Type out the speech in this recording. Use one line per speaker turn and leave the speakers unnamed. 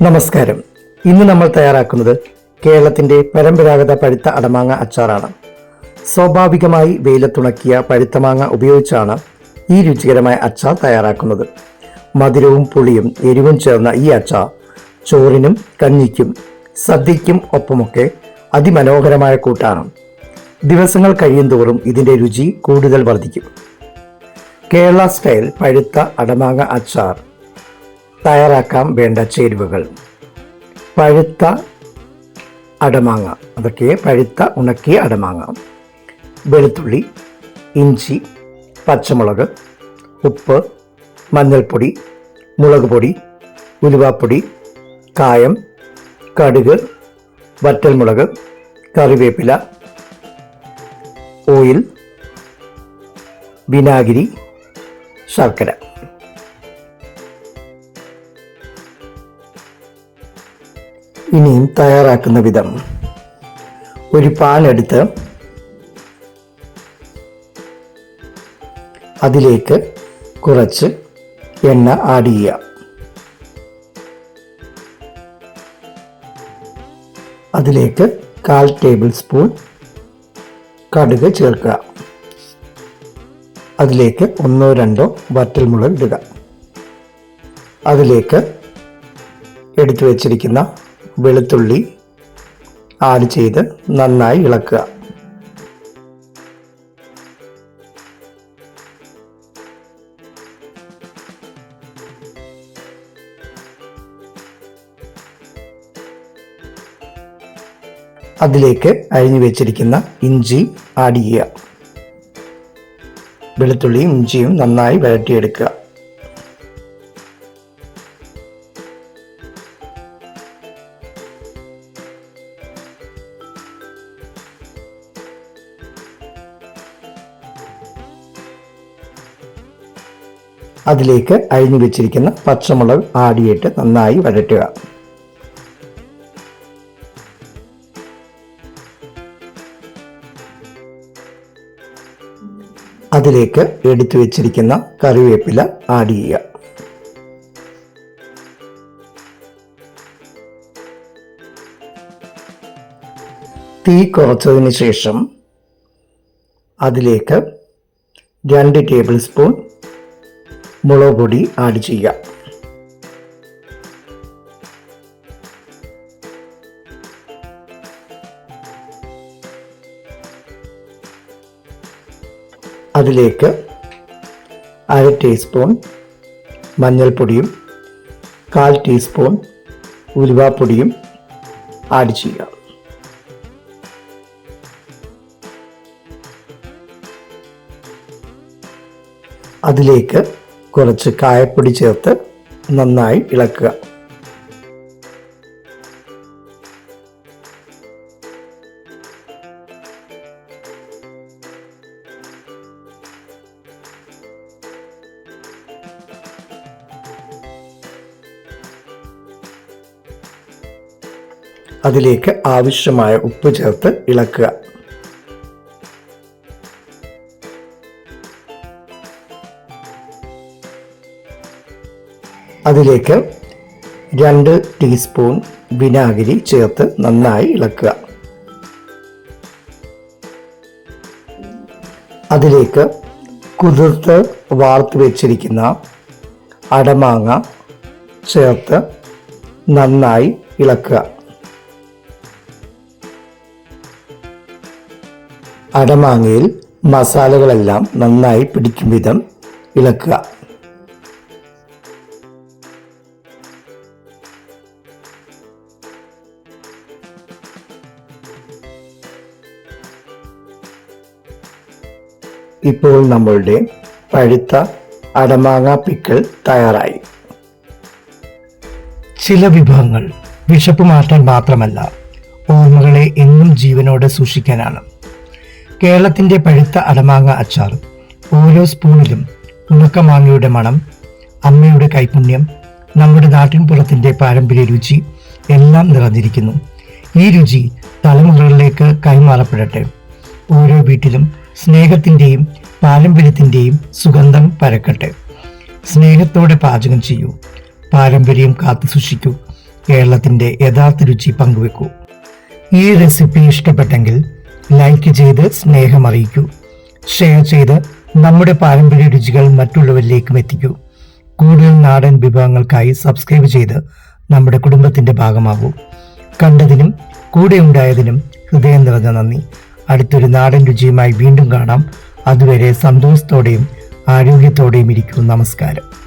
നമസ്കാരം. ഇന്ന് നമ്മൾ തയ്യാറാക്കുന്നത് കേരളത്തിന്റെ പരമ്പരാഗത പഴുത്ത അടമാങ്ങ അച്ചാറാണ്. സ്വാഭാവികമായി വെയിലത്തുണക്കിയ പഴുത്ത മാങ്ങ ഉപയോഗിച്ചാണ് ഈ രുചികരമായ അച്ചാർ തയ്യാറാക്കുന്നത്. മധുരവും പുളിയും എരിവും ചേർന്ന ഈ അച്ചാർ ചോറിനും കഞ്ഞിക്കും സദ്യയ്ക്കും ഒപ്പമൊക്കെ അതിമനോഹരമായ കൂട്ടാണ്. ദിവസങ്ങൾ കഴിയുന്തോറും ഇതിൻ്റെ രുചി കൂടുതൽ വർദ്ധിക്കും. കേരള സ്റ്റൈൽ പഴുത്ത അടമാങ്ങ അച്ചാർ തയ്യാറാക്കാൻ വേണ്ട ചേരുവകൾ: പഴുത്ത അടമാങ്ങ, അതൊക്കെ പഴുത്ത ഉണക്കിയ അടമാങ്ങ, വെളുത്തുള്ളി, ഇഞ്ചി, പച്ചമുളക്, ഉപ്പ്, മഞ്ഞൾപ്പൊടി, മുളക് പൊടി, ഉലുവാപ്പൊടി, കായം, കടുക്, വറ്റൽമുളക്, കറിവേപ്പില, ഓയിൽ, വിനാഗിരി, ശർക്കര. ഇനിയും തയ്യാറാക്കുന്ന വിധം: ഒരു പാൻ എടുത്ത് അതിലേക്ക് കുറച്ച് എണ്ണ ആഡ് ചെയ്യുക. അതിലേക്ക് 1/4 ടേബിൾ സ്പൂൺ കടുക് ചേർക്കുക. അതിലേക്ക് 1-2 വറ്റൽമുളക് ഇടുക. അതിലേക്ക് എടുത്തു വച്ചിരിക്കുന്ന വെളുത്തുള്ളി ആഡ് ചെയ്ത് നന്നായി ഇളക്കുക. അതിലേക്ക് അരിഞ്ഞു വെച്ചിരിക്കുന്ന ഇഞ്ചി ആഡ് ചെയ്യുക. വെളുത്തുള്ളിയും ഇഞ്ചിയും നന്നായി വഴറ്റിയെടുക്കുക. അതിലേക്ക് അരിഞ്ഞു വെച്ചിരിക്കുന്ന പച്ചമുളക് ആഡ് ചെയ്തിട്ട് നന്നായി വഴറ്റുക. അതിലേക്ക് എടുത്തു വെച്ചിരിക്കുന്ന കറിവേപ്പില ആഡ് ചെയ്യുക. തീ കുറച്ചതിന് ശേഷം അതിലേക്ക് 2 ടേബിൾ സ്പൂൺ മുളക് പൊടി ആഡ് ചെയ്യുക. അതിലേക്ക് 1/2 ടീസ്പൂൺ മഞ്ഞൾപ്പൊടിയും 1/4 ടീസ്പൂൺ ഉലുവാപ്പൊടിയും ആഡ് ചെയ്യുക. അതിലേക്ക് കുറച്ച് കായപ്പൊടി ചേർത്ത് നന്നായി ഇളക്കുക. അതിലേക്ക് ആവശ്യമായ ഉപ്പ് ചേർത്ത് ഇളക്കുക. അതിലേക്ക് 2 ടീസ്പൂൺ വിനാഗിരി ചേർത്ത് നന്നായി ഇളക്കുക. അതിലേക്ക് കുതിർത്ത് വാർത്ത് വെച്ചിരിക്കുന്ന അടമാങ്ങ ചേർത്ത് നന്നായി ഇളക്കുക. അടമാങ്ങയിൽ മസാലകളെല്ലാം നന്നായി പിടിക്കും വിധം ഇളക്കുക. ഇപ്പോൾ നമ്മളുടെ പഴുത്ത അടമാങ്ങ പിക്കിൾ തയ്യാറായി. ചില വിഭവങ്ങൾ വിശപ്പ് മാറ്റാൻ മാത്രമല്ല, ഓർമ്മകളെ എന്നും ജീവനോടെ സൂക്ഷിക്കാനാണ്. കേരളത്തിന്റെ പഴുത്ത അടമാങ്ങ അച്ചാർ ഓരോ സ്പൂണിലും ഉണക്കമാങ്ങയുടെ മണം, അമ്മയുടെ കൈപുണ്യം, നമ്മുടെ നാട്ടിൻപുറത്തിന്റെ പാരമ്പര്യ രുചി എല്ലാം നിറഞ്ഞിരിക്കുന്നു. ഈ രുചി തലമുറകളിലേക്ക് കൈമാറപ്പെടട്ടെ. ഓരോ വീട്ടിലും സ്നേഹത്തിന്റെയും പാരമ്പര്യത്തിന്റെയും സുഗന്ധം പരക്കട്ടെ. സ്നേഹത്തോടെ പാചകം ചെയ്യൂ, പാരമ്പര്യം കാത്തു സൂക്ഷിക്കൂ. കേരളത്തിൻ്റെ യഥാർത്ഥ രുചി പങ്കുവെക്കൂ. ഈ റെസിപ്പി ഇഷ്ടപ്പെട്ടെങ്കിൽ ലൈക്ക് ചെയ്ത് സ്നേഹം അറിയിക്കൂ. ഷെയർ ചെയ്ത് നമ്മുടെ പാരമ്പര്യ രുചികൾ മറ്റുള്ളവരിലേക്കും എത്തിക്കൂ. കൂടുതൽ നാടൻ വിഭവങ്ങൾക്കായി സബ്സ്ക്രൈബ് ചെയ്ത് നമ്മുടെ കുടുംബത്തിന്റെ ഭാഗമാകൂ. കണ്ടതിനും കൂടെ ഉണ്ടായതിനും ഹൃദയം നിറഞ്ഞ നന്ദി. അടുത്തൊരു നാടൻ രുചിയുമായി വീണ്ടും കാണാം. അതുവരെ സന്തോഷത്തോടെയും ആരോഗ്യത്തോടെയും ഇരിക്കൂ. നമസ്കാരം.